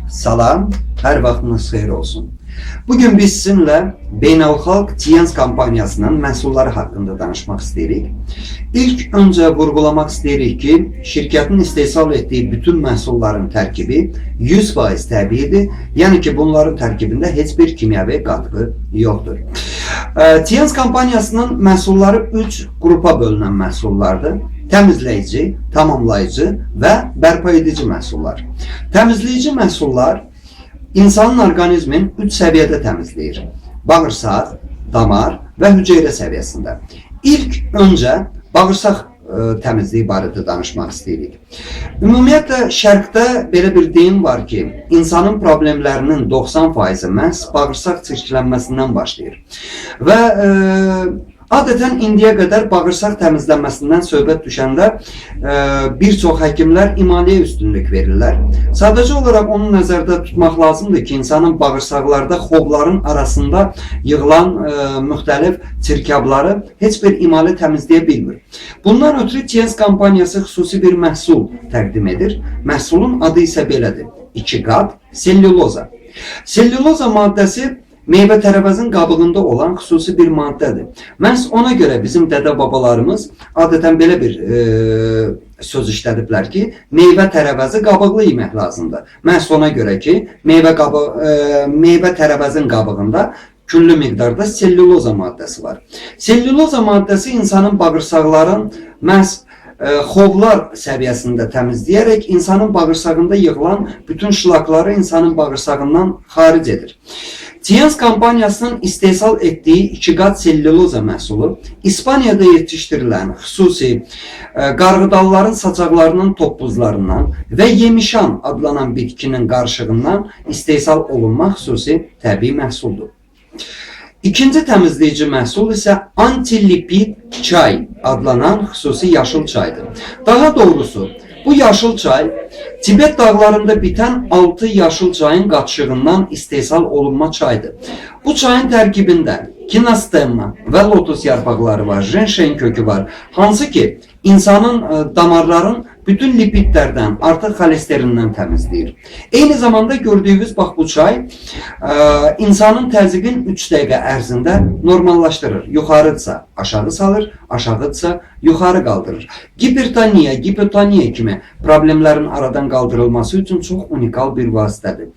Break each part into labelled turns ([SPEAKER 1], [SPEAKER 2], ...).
[SPEAKER 1] Salam, her vaxtınız xeyir olsun. Bugün biz sizinle Beynəlxalq Tiyens kampanyasının məhsulları hakkında danışmak istedik. İlk önce vurgulamak istedik ki şirketin istehsal ettiği bütün məhsulların tərkibi 100% təbiidir. Yani ki bunların tərkibində heç bir kimyavi qatkı yoktur. Tiyens kampanyasının məhsulları 3 qrupa bölünən məhsullardır. Təmizləyici, tamamlayıcı ve bərpa edici məhsullar. Təmizləyici məhsullar insanın orqanizmin 3 səviyyədə təmizləyir. Bağırsaq, damar və hüceyrə səviyyəsində. İlk öncə bağırsaq təmizliyi barədə danışmaq istəyirik. Ümumiyyətlə şərqdə belə bir deyim var ki, insanın problemlərinin 90%-i məhz bağırsaq çirklənməsindən başlayır. Və adətən indiyə qədər bağırsaq təmizlənməsindən söhbət düşəndə bir çox həkimlər imaləyə üstünlük verirlər. Sadəcə olaraq onu nəzərdə tutmaq lazımdır ki, insanın bağırsaqlarda xovların arasında yığılan müxtəlif çirkabları heç bir imalə təmizləyə bilmir. Bundan ötürü Tiyens kampaniyası xüsusi bir məhsul təqdim edir. Məhsulun adı isə belədir: 2 qat selluloza. Selluloza maddəsi meyvə tərəvəzin qabığında olan xüsusi bir maddədir. Məhz ona görə bizim dədə-babalarımız adətən belə bir söz işlədiblər ki, meyvə tərəvəzi qabıqlı yemək lazımdır. Məhz ona görə ki, meyvə tərəvəzin qabığında küllü miqdarda selluloza maddəsi var. Selluloza maddəsi insanın bağırsaqların məhz xovlar səviyyəsində təmizləyərək insanın bağırsağında yığılan bütün şlakları insanın bağırsağından xaric edir. Tiyens kampaniyasının istehsal ettiği 2 qat selluloza məhsulu İspaniyada yetiştirilən xüsusi qarğıdalların saçaqlarının toppuzlarından və yemişan adlanan bitkinin qarışığından istehsal olunma xüsusi təbii məhsuldur. İkinci təmizləyici məhsul isə antilipid çay adlanan xüsusi yaşıl çaydır. Daha doğrusu bu yaşıl çay Tibet dağlarında bitən 6 yaşıl çayın qatışığından istehsal olunma çaydır. Bu çayın tərkibində kinastemma və lotus yarpaqları var, jenşen kökü var. Hansı ki insanın damarların bütün lipidlərdən, artıq xolesterindən təmizləyir. Eyni zamanda gördüyünüz bax bu çay insanın təzyiqin 3 dəqiqə ərzində normallaşdırır. Yuxarıdsa aşağı salır, aşağıdsa yuxarı qaldırır. Hipertoniya, hipotoniya kimi problemlərin aradan qaldırılması üçün çox unikal bir vasitədir.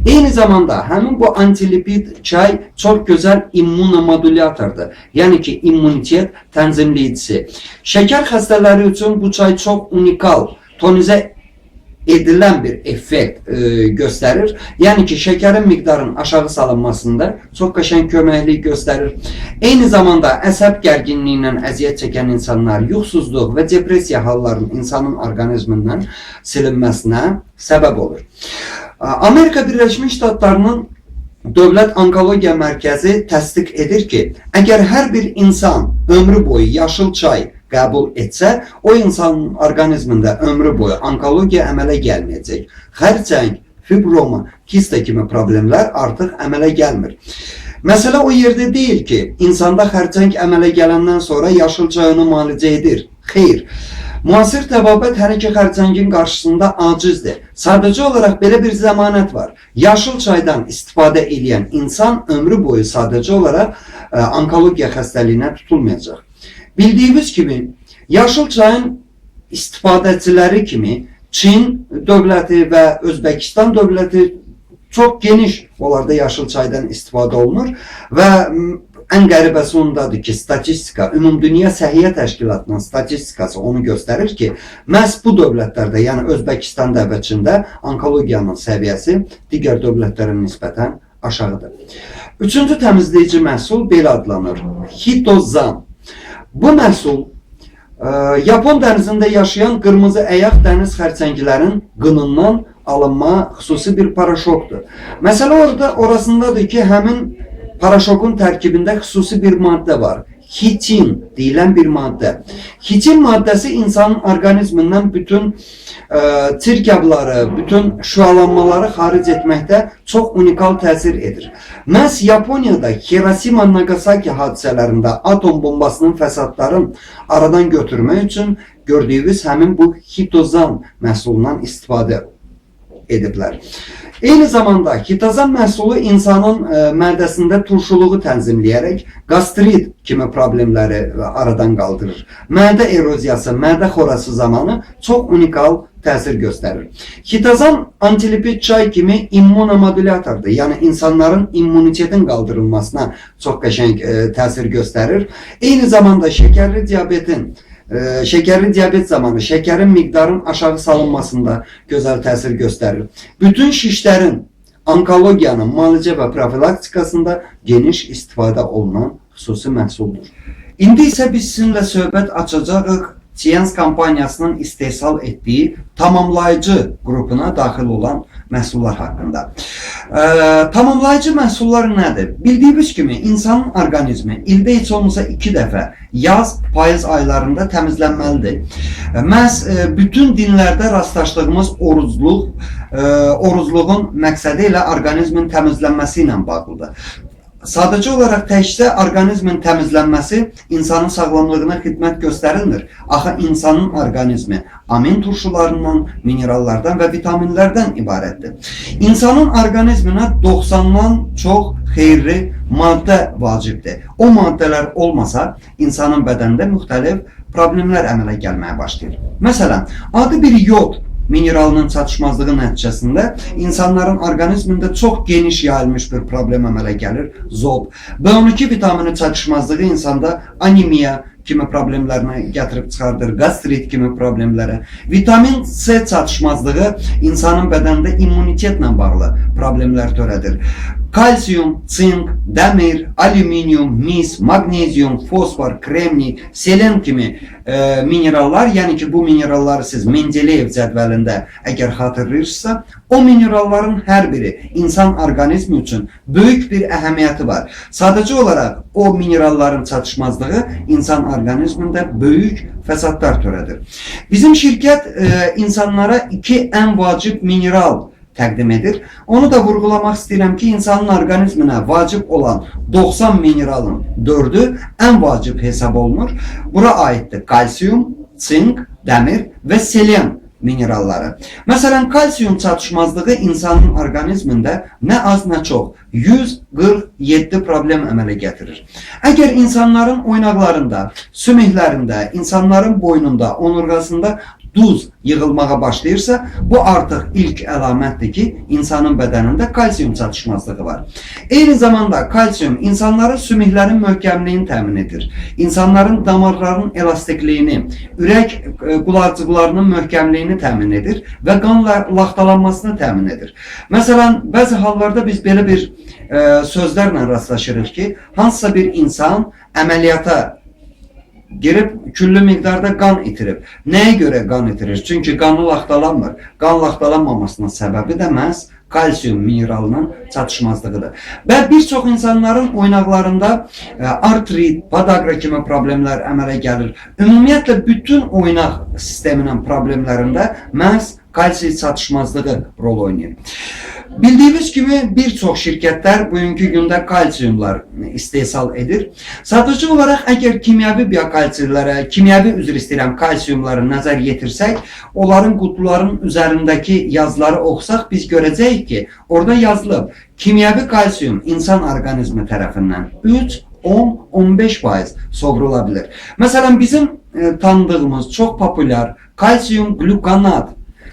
[SPEAKER 1] Eyni zamanda həmin bu antilipid çay çox gözəl immunomodulatordur. Yəni ki, immunitet tənzimləyicisi. Şəkər xəstələri üçün bu çay çox unikal, tonizə edilen bir effekt gösterir. Yani ki şekerin miktarının aşağı salınmasında çok qəşəng köməklik gösterir. Eyni zamanda əsəb gərginliyindən əziyyət çəkən insanlar yuxusuzluq və depressiya hallarının insanın orqanizmindən silinməsinə səbəb olur. Amerika Birləşmiş Ştatlarının Dövlət Onkologiya Mərkəzi təsdiq edir ki, əgər hər bir insan ömrü boyu yaşıl çay qəbul etsə, o insanın orqanizmində ömrü boyu onkologiya əmələ gəlməyəcək. Xərçəng, fibroma, kista kimi problemlər artıq əmələ gəlmir. Məsələ o yerdə deyil ki, insanda xərçəng əmələ gələndən sonra yaşıl çay onu müalicə edir. Xeyr. Müasir təbabət hər iki xərçəngin qarşısında acizdir. Sadəcə olaraq belə bir zəmanət var. Yaşıl çaydan istifadə edən insan ömrü boyu sadəcə olaraq onkologiya xəstəliyinə tutulmayacaq. Bildiyimiz kimi yaşıl çayın istifadəçiləri kimi Çin dövləti və Özbəkistan dövləti çox geniş onlarda yaşıl çaydan istifadə olunur və ən qəribəsi ondadır ki, statistika, Ümumdünya Səhiyyə Təşkilatının statistikası onu göstərir ki, məhz bu dövlətlərdə, yəni Özbəkistanda və Çində onkologiyanın səviyyəsi digər dövlətlərə nisbətən aşağıdır. Üçüncü təmizləyici məhsul belə adlanır: hitozan. Bu məhsul Yapon dənizində yaşayan qırmızı əyaq dəniz xərçənglərin qınından alınma xüsusi bir paraşokdur. Məsələ orasındadır ki, həmin paraşokun tərkibində xüsusi bir maddə var. Hitin deyilən bir maddə. Hitin maddəsi insanın orqanizmindən bütün çirkabları, bütün şüalanmaları xaric etməkdə çox unikal təsir edir. Məhz Yaponiyada Hiroşima Nagasaki hadisələrində atom bombasının fəsadların aradan götürmək üçün gördüyünüz həmin bu hitozan məhsulundan istifadə ediblər. Eyni zamanda hitozan məhsulu insanın mədəsində turşuluğu tənzimləyərək qastrit kimi problemləri aradan qaldırır. Mədə eroziyası, mədə xorası zamanı çox unikal təsir göstərir. Hitozan antilipid çay kimi immunomodulatordur. Yəni insanların immunitetin qaldırılmasına çox qəşəng təsir göstərir. Eyni zamanda şəkərli diyabet zamanı şekerin miqdarın aşağı salınmasında gözəl təsir göstərir. Bütün şişlərin, onkologiyanın müalicə və profilaktikasında geniş istifadə olunan xüsusi məhsuldur. İndi isə biz sizinlə söhbət açacağıq Tiens kampaniyasının istehsal etdiyi tamamlayıcı qrupuna daxil olan məhsullar haqqında. Tamamlayıcı məhsullar nədir? Bildiyiniz kimi insanın orqanizmi ildə heç olmasa 2 dəfə yaz, payız aylarında təmizlənməlidir. Məhz bütün dinlərdə rastlaşdığımız orucluğun məqsədi ilə orqanizmin təmizlənməsi ilə bağlıdır. Sadəcə olaraq təkcə orqanizmin təmizlənməsi insanın sağlamlığına xidmət göstərilmir. Axı insanın orqanizmi amin turşularından, minerallardan və vitaminlərdən ibarətdir. İnsanın orqanizminə 90-dan çox xeyirli maddə vacibdir. O maddələr olmasa insanın bədənində müxtəlif problemlər əmələ gəlməyə başlayır. Məsələn, adı bir yod mineralının çatışmazlığı nəticəsində insanların orqanizmində çox geniş yayılmış bir problem əmələ gəlir. Zob. B12 vitamini çatışmazlığı insanda anemiya kimi problemlərinə gətirib çıxardır, qastrit kimi problemlərə. Vitamin C çatışmazlığı insanın bədənində immunitetlə bağlı problemlər törədir. Kalsiyum, sink, dəmir, alüminium, mis, magnezium, fosfor, kremni, selen kimi minerallar, yəni ki bu mineralları siz Mendeleyev cədvəlində əgər xatırlayırsınızsa, o mineralların hər biri insan orqanizmi üçün böyük bir əhəmiyyəti var. Sadəcə olaraq o mineralların çatışmazlığı insan orqanizmində böyük fəsadlar törədir. Bizim şirkət insanlara 2 ən vacib mineral təqdim edir. Onu da vurgulamaq istəyirəm ki, insanın orqanizminə vacib olan 90 mineralın 4'ü ən vacib hesab olunur. Bura aiddir kalsiyum, sink, dəmir və selen mineralları. Məsələn, kalsiyum çatışmazlığı insanın orqanizmində nə az nə çox 147 problem əmələ gətirir. Əgər insanların oynaqlarında, sümüklərində, insanların boynunda, onurğasında duz yığılmağa başlayırsa, bu artıq ilk əlamətdir ki, insanın bədənində kalsiyum çatışmazlığı var. Eyni zamanda kalsiyum insanların sümüklərin möhkəmliyini təmin edir. İnsanların damarların elastikliyini, ürək qularcıqlarının möhkəmliyini təmin edir və qan laxtalanmasını təmin edir. Məsələn, bəzi hallarda biz belə bir sözlərlə rastlaşırıq ki, hansısa bir insan əməliyyata girib küllü miqdarda qan itirib. Nəyə görə qan itirir? Çünki qanı laxtalanmır. Qan laxtalanmamasının səbəbi də məhz kalsiyum mineralının çatışmazlığıdır. Və bir çox insanların oynaqlarında artrit, podagra kimi problemlər əmələ gəlir. Ümumiyyətlə bütün oynaq sisteminin problemlərində məhz kalsium çatışmazlığı rol oynayır. Bildiyiniz kimi bir çox şirkətlər bugünkü gündə kalsiyumlar istehsal edir. Sadəcə olaraq əgər kimyəvi biokalsiylərə, kalsiyumları nəzər yetirsək, onların qutuların üzərindəki yazıları oxusaq biz görəcəyik ki, orada yazılıb kimyəvi kalsiyum insan orqanizmi tərəfindən 3, 10, 15% sovrula bilir. Məsələn, bizim tanıdığımız çox populyar kalsiyum glukonat,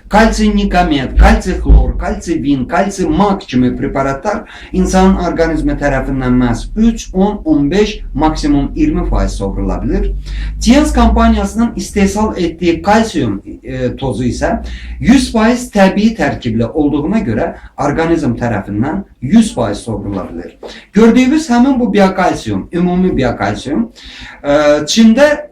[SPEAKER 1] kalsiy nikamet, kalsiy xlor, kalsiy vin, kalsiy mag kimi preparatlar insanın orqanizmi tərəfindən məhz 3, 10, 15, maksimum 20% sovrula bilir. Tiens kampaniyasının istehsal etdiyi kalsiyum tozu isə 100% təbii tərkibli olduğuna görə orqanizm tərəfindən 100% sovrula bilir. Gördüyünüz həmin bu biokalsiyum, ümumi biokalsiyum Çində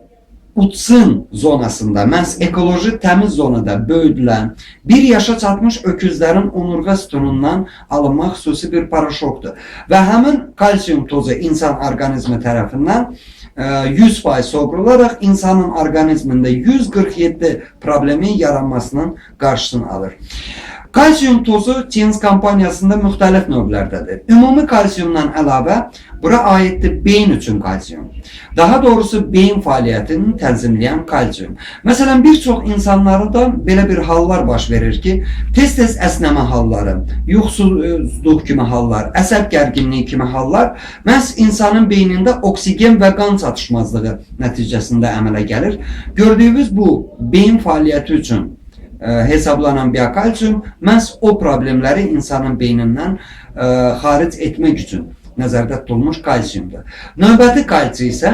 [SPEAKER 1] Utsun zonasında, məhz ekoloji təmiz zonada böyüdülən, 1 yaşa çatmış öküzlərin onurğa sütunundan alınmaq xüsusi bir paraşokdur. Və həmin kalsiyum tozu insan orqanizmi tərəfindən 100% sovrularaq insanın orqanizmində 147 problemin yaranmasının qarşısını alır. Kalsiyum tozu Tiyens kampaniyasında müxtəlif növlərdədir. Ümumi kalsiyumdan əlavə bura aiddir beyin üçün kalsiyum. Daha doğrusu beyin fəaliyyətini tənzimləyən kalsiyum. Məsələn, bir çox insanlarda belə bir hallar baş verir ki, tez-tez əsnəmə halları, yuxusuzluq kimi hallar, əsəb gərginliyi kimi hallar məhz insanın beynində oksigen və qan çatışmazlığı nəticəsində əmələ gəlir. Gördüyünüz bu beyin fəaliyyəti üçün hesablanan biokalsiyum məhz o problemləri insanın beynindən xaric etmək üçün nəzərdə tutulmuş kalsiyumdur. Növbəti kalsium isə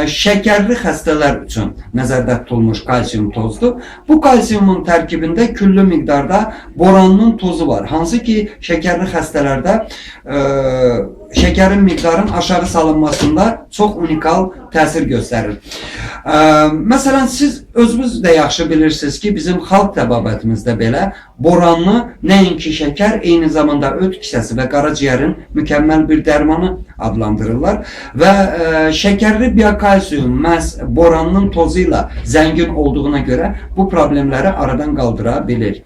[SPEAKER 1] şəkərli xəstələr üçün nəzərdə tutulmuş kalsiyum tozdur. Bu kalsiyumun tərkibində küllü miqdarda boranın tozu var. Hansı ki, şəkərli xəstələrdə şəkərin miqdarının aşağı salınmasında çox unikal təsir göstərir. Məsələn, siz özünüz də yaxşı bilirsiniz ki, bizim xalq təbabətimizdə belə boranlı nəinki şəkər, eyni zamanda öd kisəsi və qaraciyərin mükəmməl bir dərmanı adlandırırlar və şəkərli biokalsiyum məhz boranın tozu ilə zəngin olduğuna görə bu problemləri aradan qaldıra bilir.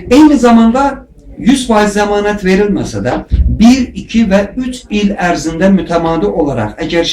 [SPEAKER 1] Eyni zamanda 100% zəmanət verilməsə də 1, 2 və 3 il ərzində mütəmadi olaraq əgər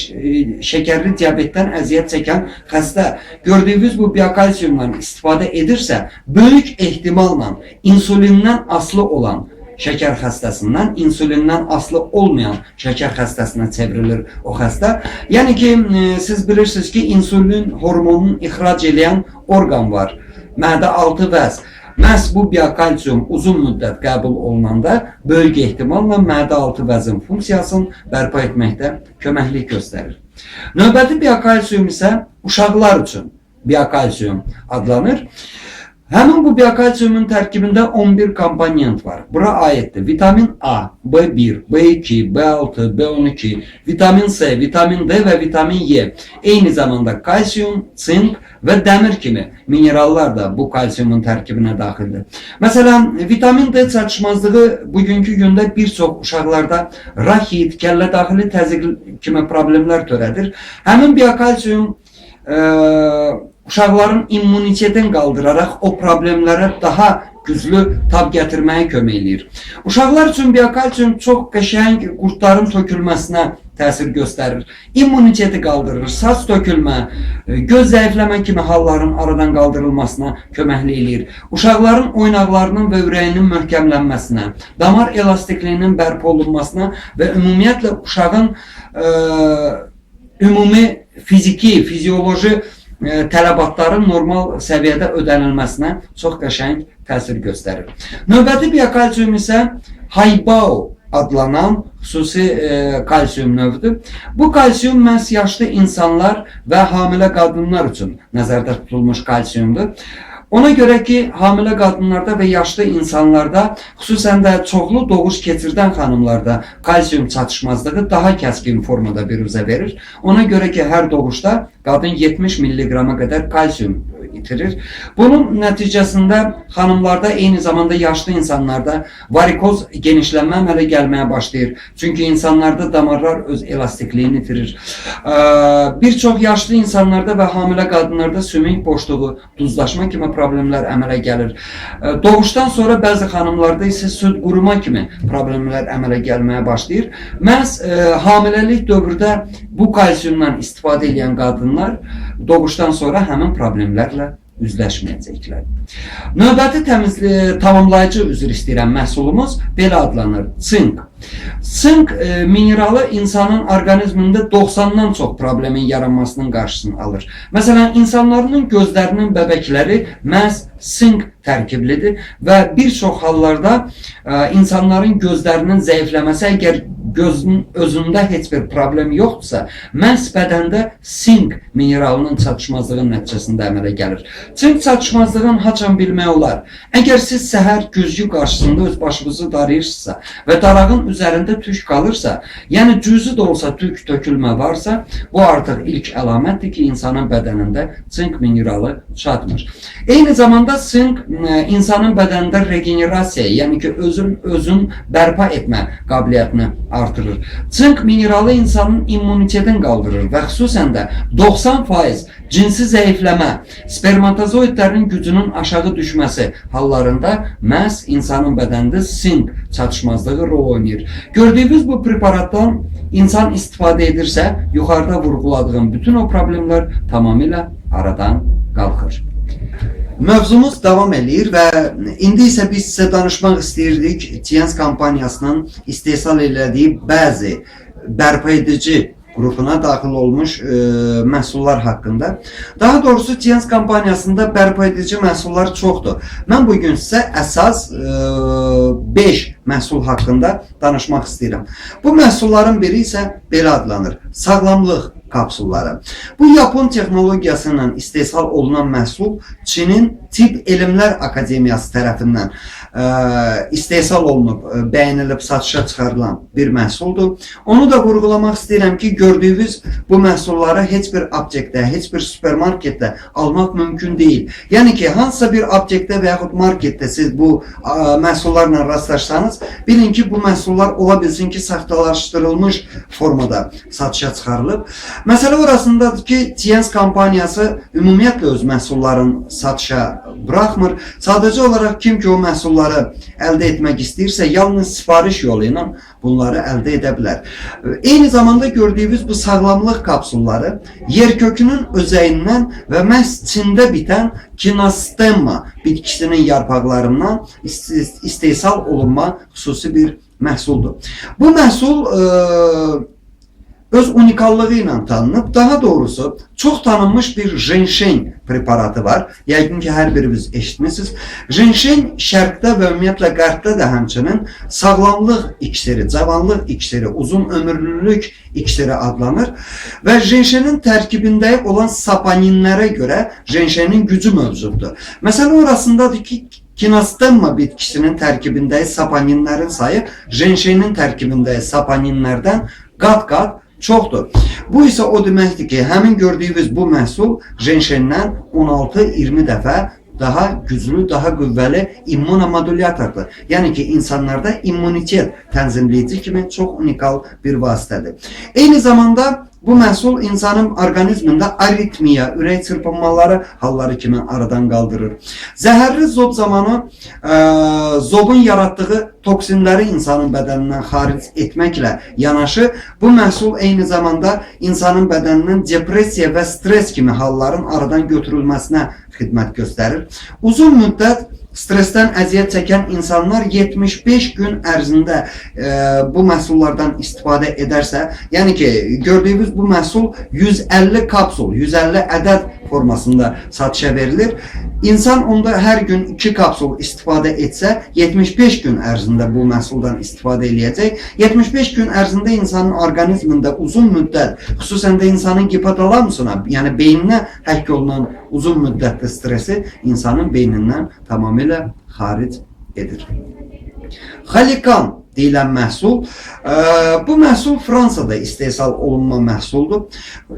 [SPEAKER 1] şəkərli diabetdən əziyyət çəkən xəstə gördüyünüz bu biokalsiyumdan istifadə edirsə, böyük ehtimalla insulindən asılı olan şəkər xəstəsindən insulindən asılı olmayan şəkər xəstəsinə çevrilir o xəstə. Yəni ki, siz bilirsiniz ki, insulin hormonunu ixrac edən orqan var, mədə-altı vəz. Məhz bu biokalsiyum uzun müddət qəbul olunanda böyük ehtimalla mədə-altı vəzin funksiyasını bərpa etməkdə köməklik göstərir. Növbəti biokalsiyum isə uşaqlar üçün biokalsiyum adlanır. Həmin bu biokalsiyumun tərkibində 11 komponent var. Bura aiddir vitamin A, B1, B2, B6, B12, vitamin C, vitamin D və vitamin E. Eyni zamanda kalsiyum, sink və dəmir kimi minerallar da bu kalsiyumun tərkibinə daxildir. Məsələn, vitamin D çatışmazlığı bugünkü gündə bir çox uşaqlarda rahit, kəllə daxili təzyiq kimi problemlər törədir. Həmin biokalsiyum uşaqların immunitetini qaldıraraq o problemlərə daha güclü tab gətirməyə kömək edir. Uşaqlar üçün biokalsiyum çox qəşəng qurtların tökülməsinə təsir göstərir. İmmuniteti qaldırır, saç tökülmə, göz zəifləmə kimi halların aradan qaldırılmasına köməkli edir. Uşaqların oynaqlarının və ürəyinin möhkəmlənməsinə, damar elastikliyinin bərpa olunmasına və ümumiyyətlə uşağın ümumi fiziki, fizioloji tələbatların normal səviyyədə ödənilməsinə çox qəşəng təsir göstərir. Növbəti biokalsiyum isə Haibao adlanan xüsusi kalsiyum növüdür. Bu kalsiyum məhz yaşlı insanlar və hamilə qadınlar üçün nəzərdə tutulmuş kalsiyumdur. Ona görə ki, hamilə qadınlarda və yaşlı insanlarda, xüsusən də çoxlu doğuş keçirdən xanımlarda kalsiyum çatışmazlığı daha kəskin formada biruzə verir. Ona görə ki, hər doğuşda qadın 70 milliqrama qədər kalsiyum itirir. Bunun nəticəsində xanımlarda, eyni zamanda yaşlı insanlarda varikoz genişlənmə əmələ gəlməyə başlayır. Çünki insanlarda damarlar öz elastikliyini itirir. Bir çox yaşlı insanlarda və hamilə qadınlarda sümük boşluğu, duzlaşma kimi problemlər əmələ gəlir. Doğuşdan sonra bəzi xanımlarda isə süd quruma kimi problemlər əmələ gəlməyə başlayır. Məhz hamiləlik dövrdə bu kalsiyumdan istifadə edən qadınlar doğuşdan sonra həmin problemlərlə üzləşməyəcəklər. Növbəti tamamlayıcı üzr istəyirəm məhsulumuz belə adlanır. Sink. Sink mineralı insanın orqanizmində 90-dan çox problemin yaranmasının qarşısını alır. Məsələn, insanların gözlərinin bəbəkləri məhz sink tərkiblidir və bir çox hallarda insanların gözlərinin zəifləməsi əgər gözün özündə heç bir problem yoxdursa, məhz bədəndə sink mineralının çatışmazlığı nəticəsində əmələ gəlir. Sink çatışmazlığını haçan bilmək olar. Əgər siz səhər güzgü qarşısında öz başınızı darayırsınızsa və darağın üzərində tük qalırsa, yəni cüzi də olsa tük tökülmə varsa, bu artıq ilk əlamətdir ki, insanın bədənində sink mineralı çatmır. Eyni zamanda sink insanın bədənində regenerasiya, yəni ki, özün bərpa etmə qabiliyyətini artırır. Çink mineralı insanın immunitetini qaldırır və xüsusən də 90% cinsi zəifləmə, spermatozoidlərin gücünün aşağı düşməsi hallarında məhz insanın bədənində sink çatışmazlığı rol oynayır. Gördüyünüz bu preparatdan insan istifadə edirsə, yuxarıda vurguladığım bütün o problemlər tamamilə aradan qalxır. Mövzumuz davam edir və indi isə biz sizə danışmaq istəyirdik Tiens kampaniyasının istehsal elədiyi bəzi bərpa edici grubuna daxil olmuş məhsullar haqqında. Daha doğrusu Tiens kampaniyasında bərpa edici məhsullar çoxdur. Mən bugün sizə əsas 5 məhsul haqqında danışmaq istəyirəm. Bu məhsulların biri isə belə adlanır: sağlamlıq kapsulları. Bu Yapon texnologiyası ilə istehsal olunan məhsul Çinin Tibb Elmlər Akademiyası tərəfindən istehsal olunub, bəyənilib satışa çıxarılan bir məhsuldur. Onu da vurgulamaq istəyirəm ki, gördüyünüz bu məhsulları heç bir aptekdə, heç bir supermarketdə almaq mümkün deyil. Yəni ki, hansısa bir aptekdə və yaxud marketdə siz bu məhsullarla rastlaşsanız, bilin ki, bu məhsullar ola bilsin ki, saxtalaşdırılmış formada satışa çıxarılıb. Məsələ orasındadır ki, Tiens kampaniyası ümumiyyətlə öz məhsullarını satışa bırakmır. Sadəcə olaraq kim ki o məhsulları əldə etmək istəyirsə, yalnız sifariş yolu ilə bunları əldə edə bilər. Eyni zamanda gördüyünüz bu sağlamlıq kapsulları yerkökünün özəyindən və məhz Çində bitən Kinastemma bitkisinin yarpaqlarından istehsal olunma xüsusi bir məhsuldur. Bu məhsul öz unikallığı ilə tanınıb. Daha doğrusu çox tanınmış bir jenşen preparatı var. Yəqin ki, hər biriniz eşitmişsiniz. Jenşen şərqdə və ümumiyyətlə qərbdə də həmçinin sağlamlıq iksiri, cavanlıq iksiri, uzun ömürlülük iksiri adlanır. Və jenşenin tərkibində olan saponinlərə görə jenşenin gücü mövcuddur. Məsələ orasındadır ki, Kinastemma bitkisinin tərkibindəki saponinlərin sayı jenşenin tərkibindəki saponinlərdən qat-qat çoxdur. Bu isə o deməkdir ki, həmin gördüyünüz bu məhsul jenşendən 16-20 dəfə daha güclü, daha qüvvəli immunomodulyatordur. Yəni ki, insanlarda immunitet tənzimləyici kimi çox unikal bir vasitədir. Eyni zamanda bu məhsul insanın orqanizmində aritmiya, ürək çırpınmaları halları kimi aradan qaldırır. Zəhərli zob zamanı zobun yaratdığı toksinləri insanın bədənindən xaric etməklə yanaşı, bu məhsul eyni zamanda insanın bədənindən depressiya və stres kimi halların aradan götürülməsinə xidmət göstərir. Uzun müddət stresdən əziyyət çəkən insanlar 75 gün ərzində bu məhsullardan istifadə edərsə, yəni ki, gördüyünüz bu məhsul 150 kapsul, 150 ədəd formasında satışa verilir. İnsan onda hər gün 2 kapsul istifadə etsə, 75 gün ərzində bu məhsuldan istifadə edəcək. 75 gün ərzində insanın orqanizmində uzun müddət, xüsusən də insanın hipotalamusuna, yəni beyninə həkk olunan uzun müddətli stresi insanın beynindən tamamilə xaric edir. Xalikan deyilən məhsul, bu məhsul Fransada istehsal olunma məhsuldur.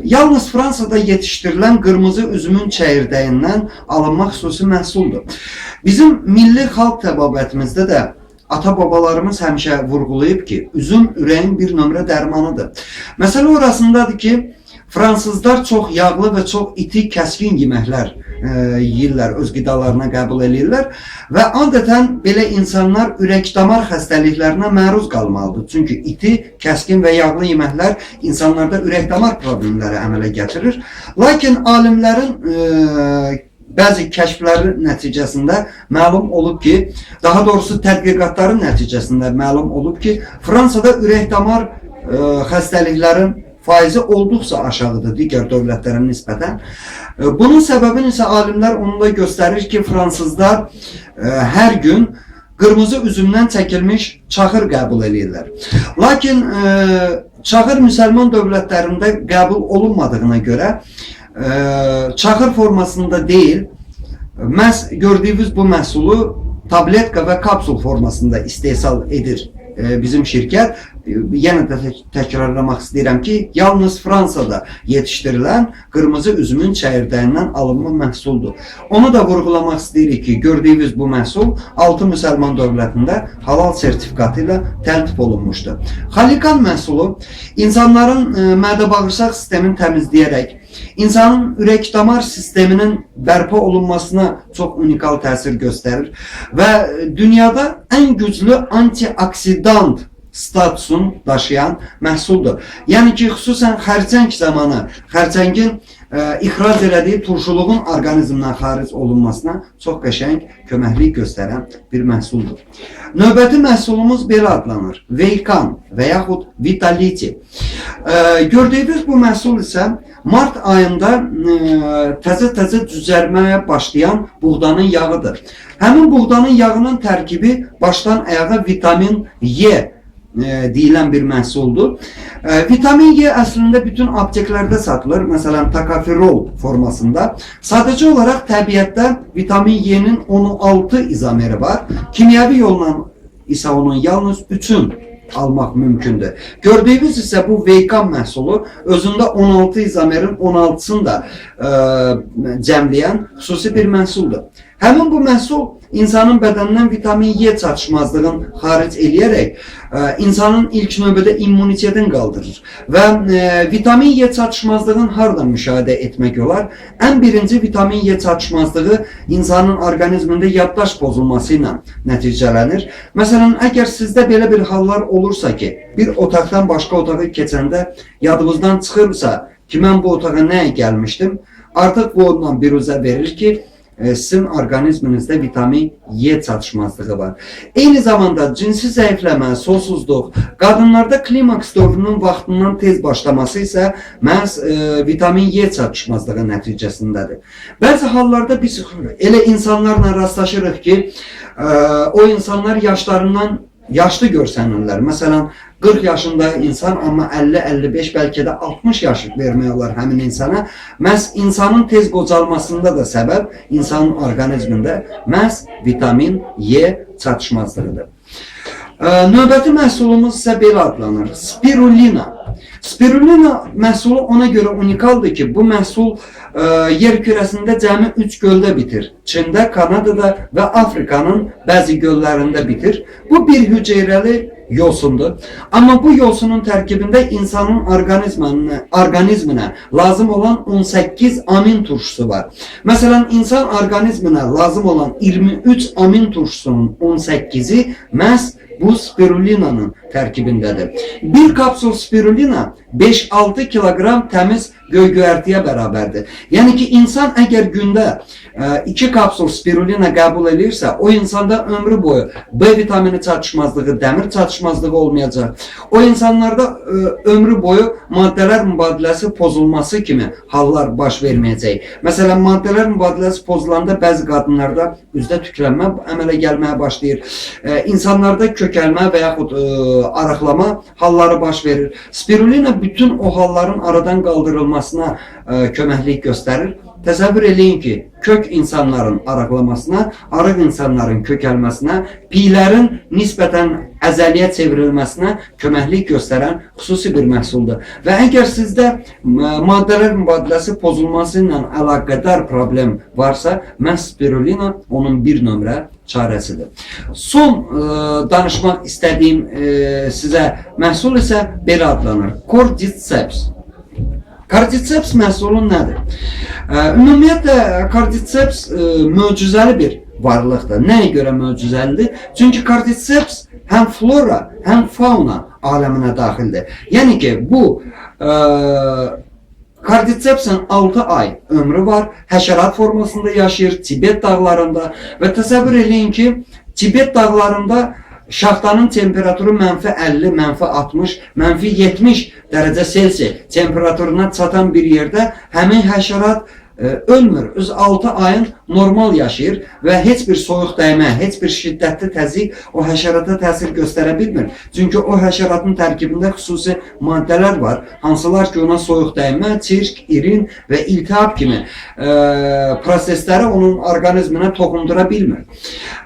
[SPEAKER 1] Yalnız Fransada yetişdirilən qırmızı üzümün çəyirdəyindən alınma xüsusi məhsuldur. Bizim milli xalq təbabətimizdə də ata-babalarımız həmişə vurğulayıb ki, üzüm ürəyin bir nömrə dərmanıdır. Məsələ orasındadır ki, fransızlar çox yağlı və çox iti, kəskin yeməklər yeyirlər, öz qidalarına qəbul edirlər və adətən belə insanlar ürək-damar xəstəliklərinə məruz qalmalıdır. Çünki iti, kəskin və yağlı yeməklər insanlarda ürək-damar problemləri əmələ gətirir. Lakin alimlərin bəzi kəşfləri nəticəsində məlum olub ki, daha doğrusu tədqiqatların nəticəsində məlum olub ki, Fransada ürək-damar xəstəliklərin faizi olduqca aşağıdır digər dövlətlərə nisbətən. Bunun səbəbini isə alimlər onunla göstərir ki, fransızlar hər gün qırmızı üzümdən çəkilmiş çaxır qəbul edirlər. Lakin çaxır müsəlman dövlətlərində qəbul olunmadığına görə çaxır formasında deyil, məhz gördüyünüz bu məhsulu tabletka və kapsul formasında istehsal edir bizim şirkət yenə də təkrarlamaq istəyirəm ki, yalnız Fransada yetişdirilən qırmızı üzümün çəyirdəyindən alınma məhsuldur. Onu da vurğulamaq istəyirik ki, gördüyünüz bu məhsul 6 müsəlman dövlətində halal sertifikatı ilə təltif olunmuşdur. Xalikan məhsulu insanların mədə-bağırsaq sistemini təmizləyərək, insanın ürək-damar sisteminin bərpa olunmasına çox unikal təsir göstərir və dünyada ən güclü antioksidant statusun daşıyan məhsuldur. Yəni ki, xüsusən xərçəng zamanı xərçəngin ixrac elədiyi turşuluğun orqanizmdən xaric olunmasına çox qəşəng köməklik göstərən bir məhsuldur. Növbəti məhsulumuz belə adlanır: Veykan və yaxud Vitality. Gördüyünüz bu məhsul isə mart ayında təzə cücərməyə başlayan buğdanın yağıdır. Həmin buğdanın yağının tərkibi başdan ayağa vitamin Y deyilən bir məhsuldur. Vitamin Y əslində bütün apteklərdə satılır. Məsələn, takafirol formasında. Sadəcə olaraq təbiətdə vitamin Y-nin 16 izomeri var. Kimyəvi yolla isə onun yalnız 3'ün almaq mümkündür. Gördüyünüz isə bu Veykan məhsulu özündə 16 izomerin 16'sını da cəmləyən xüsusi bir məhsuldur. Həmin bu məhsul insanın bədənindən vitamin Y çatışmazlığını xaric eləyərək insanın ilk növbədə immunitetini qaldırır. Və vitamin Y çatışmazlığını hardan müşahidə etmək olar? Ən birinci vitamin Y çatışmazlığı insanın orqanizmində yaddaş pozulması ilə nəticələnir. Məsələn, əgər sizdə belə bir hallar olursa ki, bir otaqdan başqa otağa keçəndə yadınızdan çıxırsa ki, mən bu otağa nəyə gəlmişdim, artıq bu ondan biruzə verir ki, sizin orqanizminizdə vitamin Y çatışmazlığı var. Eyni zamanda cinsi zəifləmə, susuzluq, qadınlarda klimaks dövrünün vaxtından tez başlaması isə məhz vitamin Y çatışmazlığı nəticəsindədir. Bəzi hallarda biz elə insanlarla rastlaşırıq ki, o insanlar yaşlarından yaşlı görsənirlər. Məsələn, 40 yaşında insan, amma 50-55, bəlkə də 60 yaş vermək olar həmin insana. Məhz insanın tez qocalmasında da səbəb insanın orqanizmində məhz vitamin Y çatışmazlığıdır. Növbəti məhsulumuz isə belə adlanır: Spirulina. Spirulina məhsulu ona görə unikaldır ki, bu məhsul yer kürəsində cəmi 3 göldə bitir. Çində, Kanadada və Afrikanın bəzi göllərində bitir. Bu bir hüceyrəli yosundur. Amma bu yosunun tərkibində insanın orqanizminə lazım olan 18 amin turşusu var. Məsələn, insan orqanizminə lazım olan 23 amin turşusunun 18'i məhz bu spirulinanın tərkibindədir. Bir kapsul spirulina 5-6 kilogram təmiz göy-göyərtiyə bərabərdir. Yəni ki, insan əgər gündə 2 kapsul spirulina qəbul edirsə, o insanda ömrü boyu B vitamini çatışmazlığı, dəmir çatışmazlığı olmayacaq. O insanlarda ömrü boyu maddələr mübadiləsi pozulması kimi hallar baş verməyəcək. Məsələn, maddələr mübadiləsi pozulanda bəzi qadınlarda üzdə tüklənmə əmələ gəlməyə başlayır. İnsanlarda kökəlmə və yaxud arıqlama halları baş verir. Spirulina bütün o halların aradan qaldırılmasına köməklik göstərir. Təsəvvür eləyin ki, kök insanların arıqlamasına, arıq insanların kökəlməsinə, piylərin nisbətən əzəliyə çevrilməsinə köməklik göstərən xüsusi bir məhsuldur. Və əgər sizdə maddələr mübadiləsi pozulması ilə əlaqədar problem varsa, məhz spirulina onun bir nömrə çarəsidir. Son danışmaq istədiyim sizə məhsul isə belə adlanır: Cordyceps. Cordyceps məhsulu nədir? Ümumiyyətlə, Cordyceps möcüzəli bir varlıqdır. Nəyə görə möcüzəlidir? Çünki Cordyceps həm flora, həm fauna aləminə daxildir. Yəni ki, bu Cordycepsin 6 ay ömrü var, həşərat formasında yaşayır Tibet dağlarında və təsəvvür eləyin ki, Tibet dağlarında şaxtanın temperaturu -50, -60, -70 dərəcə Selsi temperaturuna çatan bir yerdə həmin həşərat ölmür. Öz 6 ayın normal yaşayır və heç bir soyuq dəymə, heç bir şiddətli təzyiq o həşərata təsir göstərə bilmir. Çünki o həşəratın tərkibində xüsusi maddələr var, hansılar ki ona soyuq dəymə, çirk, irin və iltihab kimi prosesləri onun orqanizminə toxundura bilmir.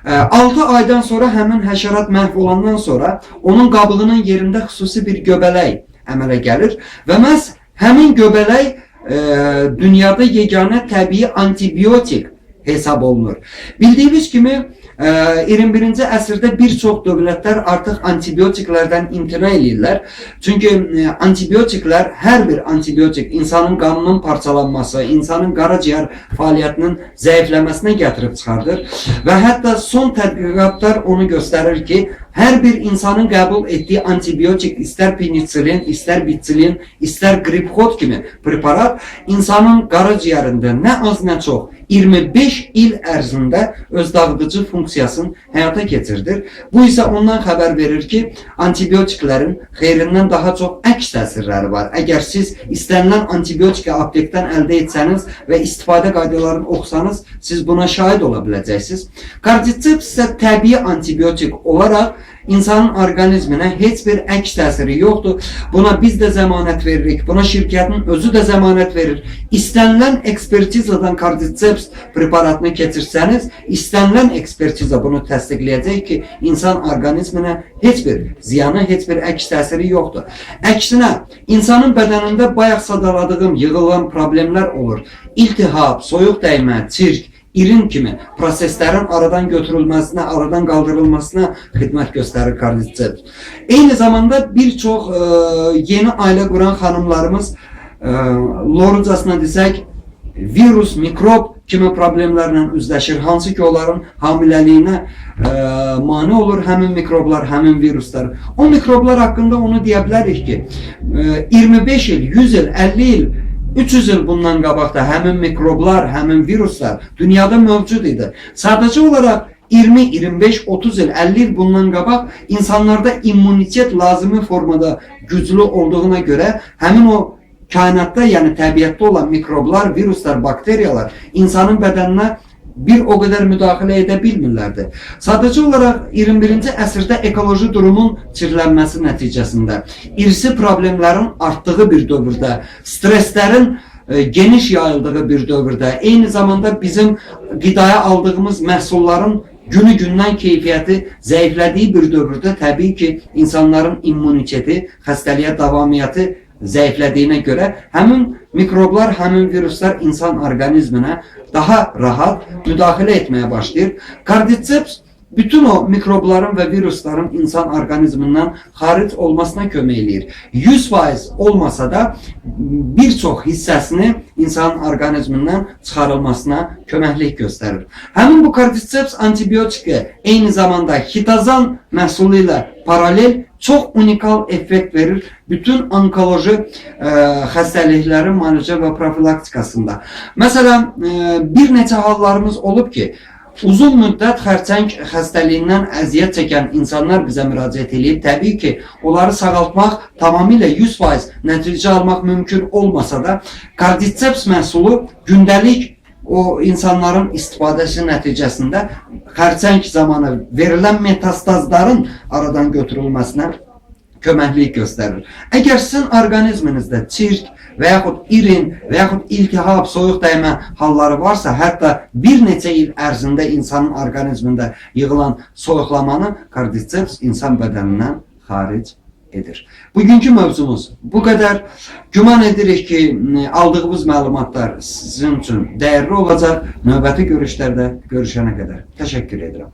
[SPEAKER 1] 6 aydan sonra həmin həşərat məhv olandan sonra onun qabığının yerində xüsusi bir göbələk əmələ gəlir və məhz həmin göbələk dünyada yeganə təbii antibiotik hesab olunur. Bildiyimiz kimi 21-ci əsrdə bir çox dövlətlər artıq antibiotiklərdən imtina edirlər. Çünki antibiotiklər, hər bir antibiotik insanın qanının parçalanması, insanın qaraciyər fəaliyyətinin zəifləməsinə gətirib çıxardır. Və hətta son tədqiqatlar onu göstərir ki, hər bir insanın qəbul etdiyi antibiotik, istər penicillin, istər bitsilin, istər gripkod kimi preparat insanın qaraciyərində nə az nə çox 25 il ərzində öz dağıdıcı funksiyasını həyata keçirdir. Bu isə ondan xəbər verir ki, antibiotiklərin xeyrindən daha çox əks təsirləri var. Əgər siz istənilən antibiotiki aptekdən əldə etsəniz və istifadə qaydalarını oxusanız, siz buna şahid ola biləcəksiniz. Kardiceps isə təbii antibiotik olaraq insanın orqanizminə heç bir əks təsiri yoxdur. Buna biz də zəmanət veririk. Buna şirkətin özü də zəmanət verir. İstənilən ekspertizadan kardiceps preparatını keçirsəniz, istənilən ekspertiza bunu təsdiqləyəcək ki, insan orqanizminə heç bir ziyanı, heç bir əks təsiri yoxdur. Əksinə, insanın bədənində bayaq sadaladığım yığılan problemlər olur. İltihab, soyuq dəymə, çirk, irin kimi proseslərin aradan götürülməsinə, aradan qaldırılmasına xidmət göstərir kardiceps. Eyni zamanda bir çox yeni ailə quran xanımlarımız lorucasına desək, virus, mikrob kimi problemlərlə üzləşir. Hansı ki onların hamiləliyinə mane olur həmin mikroblar, həmin viruslar. O mikroblar haqqında onu deyə bilərik ki, 25 il, 100 il, 50 il, 300 il bundan qabaqda həmin mikroblar, həmin viruslar dünyada mövcud idi. Sadəcə olaraq 20, 25, 30 il, 50 il bundan qabaq insanlarda immunitet lazımi formada güclü olduğuna görə həmin o kainatda, yəni təbiətdə olan mikroblar, viruslar, bakteriyalar insanın bədəninə bir o qədər müdaxilə edə bilmirlərdi. Sadəcə olaraq 21-ci əsrdə ekoloji durumun çirlənməsi nəticəsində, irsi problemlərin artdığı bir dövrdə, streslərin geniş yayıldığı bir dövrdə, eyni zamanda bizim qidaya aldığımız məhsulların günü-gündən keyfiyyəti zəiflədiyi bir dövrdə təbii ki, insanların immuniteti, xəstəliyə davamiyyəti zəiflədiyinə görə həmin mikroblar, həmin viruslar insan orqanizminə daha rahat müdaxilə etməyə başlayır. Kardiceps bütün o mikrobların və virusların insan orqanizmindən xaric olmasına kömək eləyir. 100% olmasa da bir çox hissəsini insan orqanizmindən çıxarılmasına köməklik göstərir. Həmin bu kardiceps antibiotiki eyni zamanda hitazan məhsulu ilə paralel çox unikal effekt verir bütün onkoloji xəstəliklərin müalicə və profilaktikasında. Məsələn, bir neçə hallarımız olub ki, uzun müddət xərçəng xəstəliyindən əziyyət çəkən insanlar bizə müraciət edib. Təbii ki, onları sağaltmaq tamamilə 100% nəticə almaq mümkün olmasa da, kardiceps məhsulu gündəlik o insanların istifadəsi nəticəsində xərçəng zamanı verilən metastazların aradan götürülməsinə köməklik göstərir. Əgər sizin orqanizminizdə çirk və yaxud irin və yaxud iltihab, soyuq dəymə halları varsa, hətta bir neçə il ərzində insanın orqanizmində yığılan soyuqlamanı kardiceps insan bədənindən xaric edir. Bugünkü mövzumuz bu qədər. Güman edirik ki, aldığımız məlumatlar sizin üçün dəyərli olacaq. Növbəti görüşlərdə görüşənə qədər təşəkkür edirəm.